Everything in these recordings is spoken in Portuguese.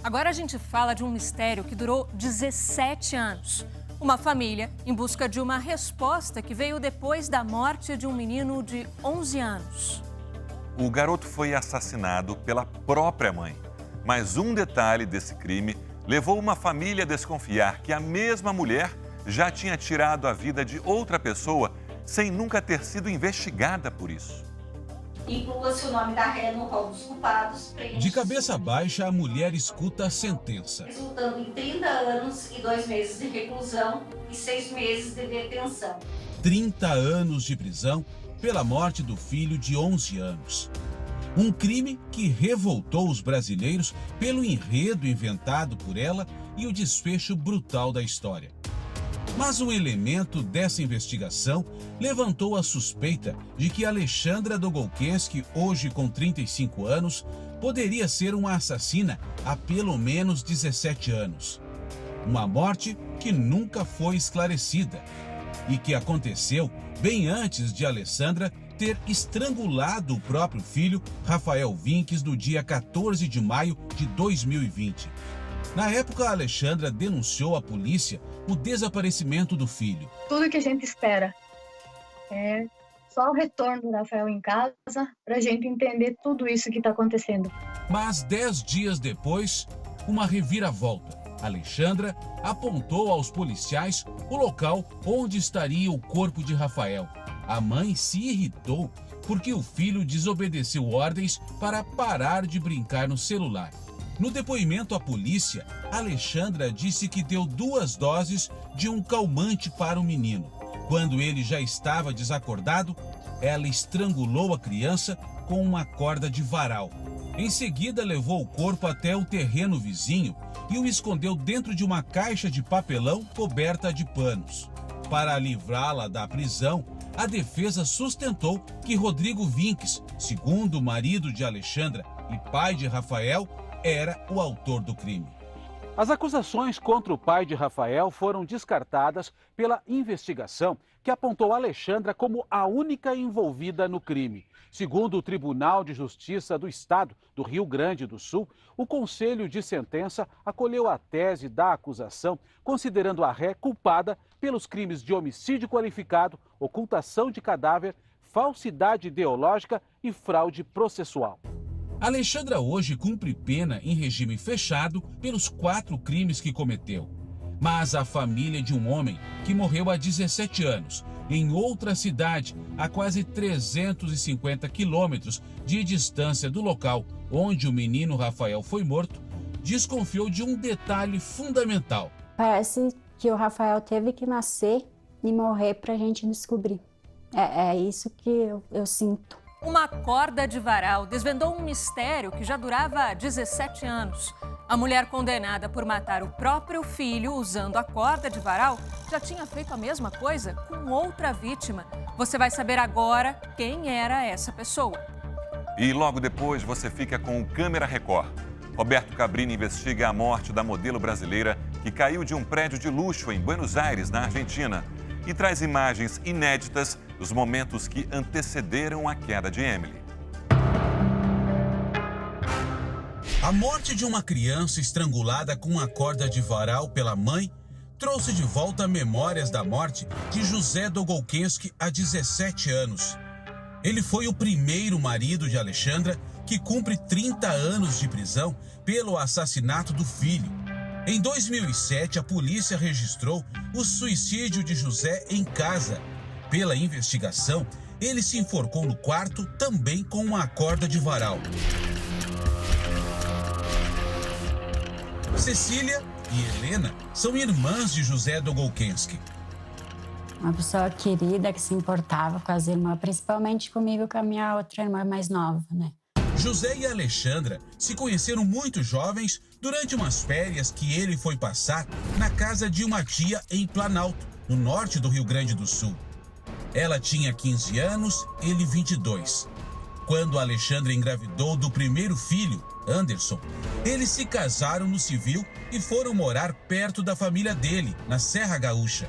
Agora a gente fala de um mistério que durou 17 anos. Uma família em busca de uma resposta que veio depois da morte de um menino de 11 anos. O garoto foi assassinado pela própria mãe. Mas um detalhe desse crime levou uma família a desconfiar que a mesma mulher já tinha tirado a vida de outra pessoa sem nunca ter sido investigada por isso. Inclua-se o nome da ré no rol dos culpados. De cabeça baixa, a mulher escuta a sentença. Resultando em 30 anos e 2 meses de reclusão e 6 meses de detenção. 30 anos de prisão pela morte do filho de 11 anos. Um crime que revoltou os brasileiros pelo enredo inventado por ela e o desfecho brutal da história. Mas um elemento dessa investigação levantou a suspeita de que Alexandra Dogolkensky, hoje com 35 anos, poderia ser uma assassina há pelo menos 17 anos. Uma morte que nunca foi esclarecida e que aconteceu bem antes de Alessandra ter estrangulado o próprio filho, Rafael Vinkes, no dia 14 de maio de 2020. Na época, a Alexandra denunciou à polícia o desaparecimento do filho. Tudo que a gente espera é só o retorno do Rafael em casa para a gente entender tudo isso que está acontecendo. Mas 10 dias depois, uma reviravolta. Alexandra apontou aos policiais o local onde estaria o corpo de Rafael. A mãe se irritou porque o filho desobedeceu ordens para parar de brincar no celular. No depoimento à polícia, Alexandra disse que deu 2 doses de um calmante para o menino. Quando ele já estava desacordado, ela estrangulou a criança com uma corda de varal. Em seguida, levou o corpo até o terreno vizinho e o escondeu dentro de uma caixa de papelão coberta de panos. Para livrá-la da prisão, a defesa sustentou que Rodrigo Vinkes, segundo o marido de Alexandra e pai de Rafael, era o autor do crime. As acusações contra o pai de Rafael foram descartadas pela investigação que apontou Alexandra como a única envolvida no crime. Segundo o Tribunal de Justiça do Estado do Rio Grande do Sul, o Conselho de Sentença acolheu a tese da acusação, considerando a ré culpada pelos crimes de homicídio qualificado, ocultação de cadáver, falsidade ideológica e fraude processual. Alexandra hoje cumpre pena em regime fechado pelos 4 crimes que cometeu. Mas a família de um homem que morreu há 17 anos, em outra cidade, a quase 350 quilômetros de distância do local onde o menino Rafael foi morto, desconfiou de um detalhe fundamental. Parece que o Rafael teve que nascer e morrer para a gente descobrir. É isso que eu sinto. Uma corda de varal desvendou um mistério que já durava 17 anos. A mulher condenada por matar o próprio filho usando a corda de varal já tinha feito a mesma coisa com outra vítima. Você vai saber agora quem era essa pessoa. E logo depois você fica com o Câmera Record. Roberto Cabrini investiga a morte da modelo brasileira que caiu de um prédio de luxo em Buenos Aires, na Argentina, e traz imagens inéditas dos momentos que antecederam a queda de Emily. A morte de uma criança estrangulada com uma corda de varal pela mãe trouxe de volta memórias da morte de José Dogolkensky há 17 anos. Ele foi o primeiro marido de Alexandra que cumpre 30 anos de prisão pelo assassinato do filho. Em 2007, a polícia registrou o suicídio de José em casa. Pela investigação, ele se enforcou no quarto também com uma corda de varal. Cecília e Helena são irmãs de José Dogolkensky. Uma pessoa querida que se importava com as irmãs, principalmente comigo e com a minha outra irmã mais nova, né? José e Alexandra se conheceram muito jovens durante umas férias que ele foi passar na casa de uma tia em Planalto, no norte do Rio Grande do Sul. Ela tinha 15 anos, ele 22. Quando Alexandra engravidou do primeiro filho, Anderson, eles se casaram no civil e foram morar perto da família dele, na Serra Gaúcha.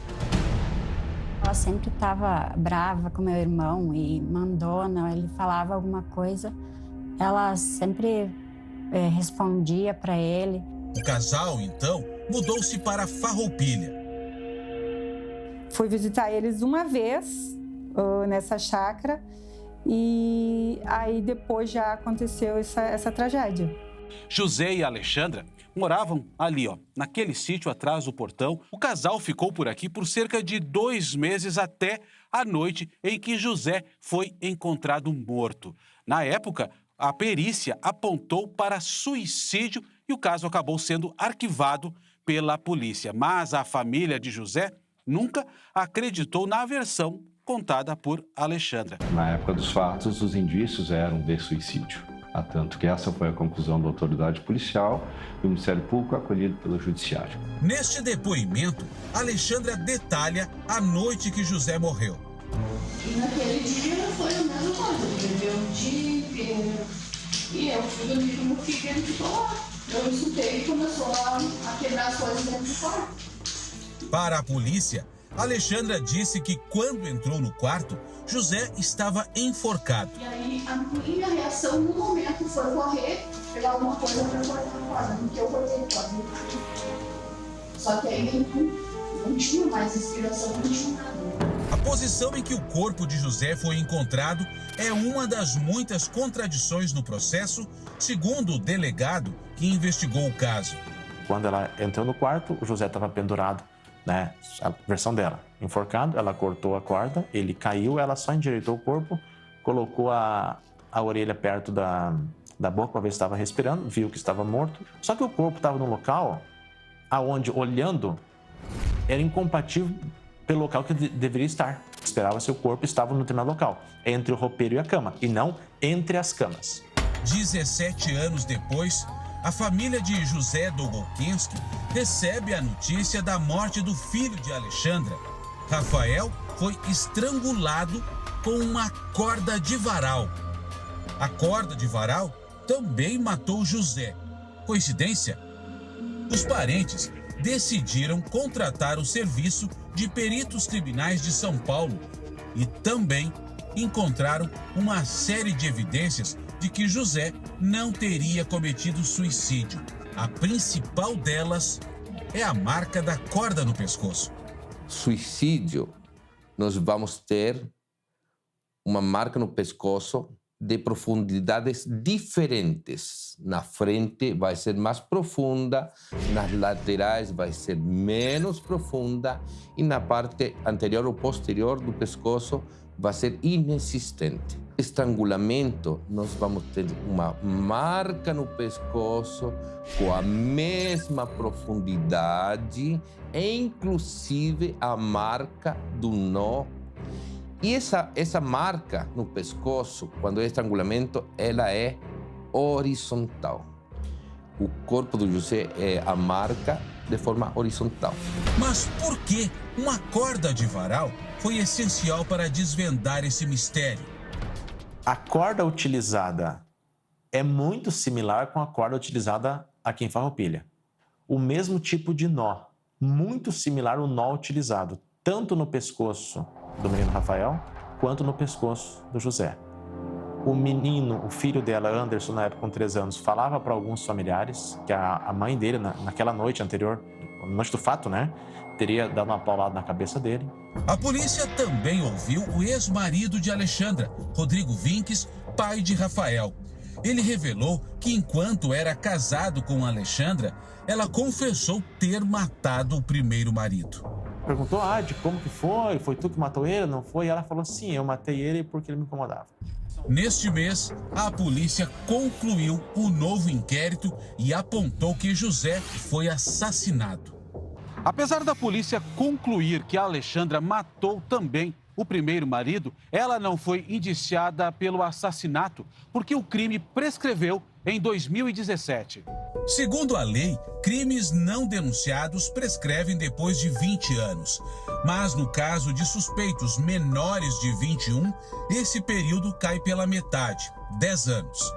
Ela sempre estava brava com meu irmão e mandona, ele falava alguma coisa, ela sempre respondia para ele. O casal, então, mudou-se para Farroupilha. Fui visitar eles uma vez nessa chácara e aí depois já aconteceu essa tragédia. José e Alexandra moravam ali, naquele sítio atrás do portão. O casal ficou por aqui por cerca de 2 meses até a noite em que José foi encontrado morto. Na época, a perícia apontou para suicídio e o caso acabou sendo arquivado pela polícia. Mas a família de José nunca acreditou na versão contada por Alexandra. Na época dos fatos, os indícios eram de suicídio. Tanto que essa foi a conclusão da autoridade policial e o Ministério Público acolhido pelo Judiciário. Neste depoimento, Alexandra detalha a noite que José morreu. E naquele dia foi a mesma coisa, ele bebeu o dia inteiro. E eu fui dormir com o filho, ele ficou lá. Eu escutei e começou a quebrar as coisas dentro do quarto. Para a polícia, Alexandra disse que quando entrou no quarto, José estava enforcado. E aí a minha reação no momento foi correr, pegar alguma coisa para cortar a corda, porque eu cortei a corda. Só que aí não tinha mais inspiração, não tinha nada. A posição em que o corpo de José foi encontrado é uma das muitas contradições no processo, segundo o delegado que investigou o caso. Quando ela entrou no quarto, o José estava pendurado, né? A versão dela, enforcado, ela cortou a corda, ele caiu, ela só endireitou o corpo, colocou a orelha perto da boca para ver se estava respirando, viu que estava morto. Só que o corpo estava num local aonde, olhando, era incompatível pelo local que deveria estar. Esperava-se o corpo estava no determinado local, entre o roupeiro e a cama, e não entre as camas. 17 anos depois, a família de José Dogolkinski recebe a notícia da morte do filho de Alexandra. Rafael foi estrangulado com uma corda de varal. A corda de varal também matou José. Coincidência? Os parentes decidiram contratar o serviço de peritos criminais de São Paulo e também encontraram uma série de evidências de que José não teria cometido suicídio. A principal delas é a marca da corda no pescoço. Suicídio, nós vamos ter uma marca no pescoço de profundidades diferentes. Na frente vai ser mais profunda, nas laterais vai ser menos profunda e na parte anterior ou posterior do pescoço vai ser inexistente. Estrangulamento, nós vamos ter uma marca no pescoço com a mesma profundidade, inclusive a marca do nó. E essa marca no pescoço, quando é estrangulamento, ela é horizontal. O corpo do José é a marca de forma horizontal. Mas por que uma corda de varal foi essencial para desvendar esse mistério? A corda utilizada é muito similar com a corda utilizada aqui em Farroupilha. O mesmo tipo de nó, muito similar ao nó utilizado, tanto no pescoço do menino Rafael, quanto no pescoço do José. O menino, o filho dela, Anderson, na época com 3 anos, falava para alguns familiares que a mãe dele, naquela noite anterior, na noite do fato, né, teria dado uma paulada na cabeça dele. A polícia também ouviu o ex-marido de Alexandra, Rodrigo Vinques, pai de Rafael. Ele revelou que enquanto era casado com Alexandra, ela confessou ter matado o primeiro marido. Perguntou, de como que foi? Foi tu que matou ele? Não foi? E ela falou, sim, eu matei ele porque ele me incomodava. Neste mês, a polícia concluiu o novo inquérito e apontou que José foi assassinado. Apesar da polícia concluir que a Alexandra matou também o primeiro marido, ela não foi indiciada pelo assassinato, porque o crime prescreveu em 2017. Segundo a lei, crimes não denunciados prescrevem depois de 20 anos. Mas no caso de suspeitos menores de 21, esse período cai pela metade, 10 anos.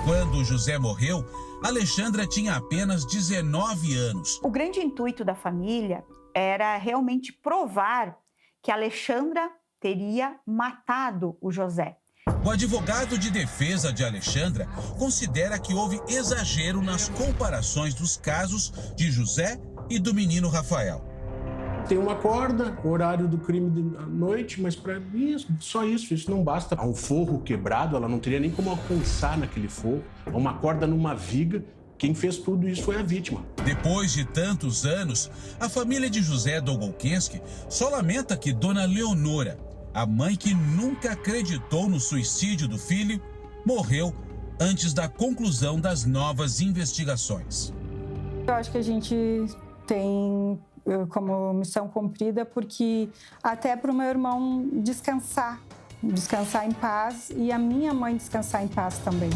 Quando José morreu, Alexandra tinha apenas 19 anos. O grande intuito da família era realmente provar que Alexandra teria matado o José. O advogado de defesa de Alexandra considera que houve exagero nas comparações dos casos de José e do menino Rafael. Tem uma corda, horário do crime à noite, mas para isso, só isso não basta. Há um forro quebrado, ela não teria nem como alcançar naquele forro. Há uma corda numa viga. Quem fez tudo isso foi a vítima. Depois de tantos anos, a família de José Dolgokenski só lamenta que Dona Leonora, a mãe que nunca acreditou no suicídio do filho, morreu antes da conclusão das novas investigações. Eu acho que a gente tem como missão cumprida, porque até para o meu irmão descansar em paz e a minha mãe descansar em paz também.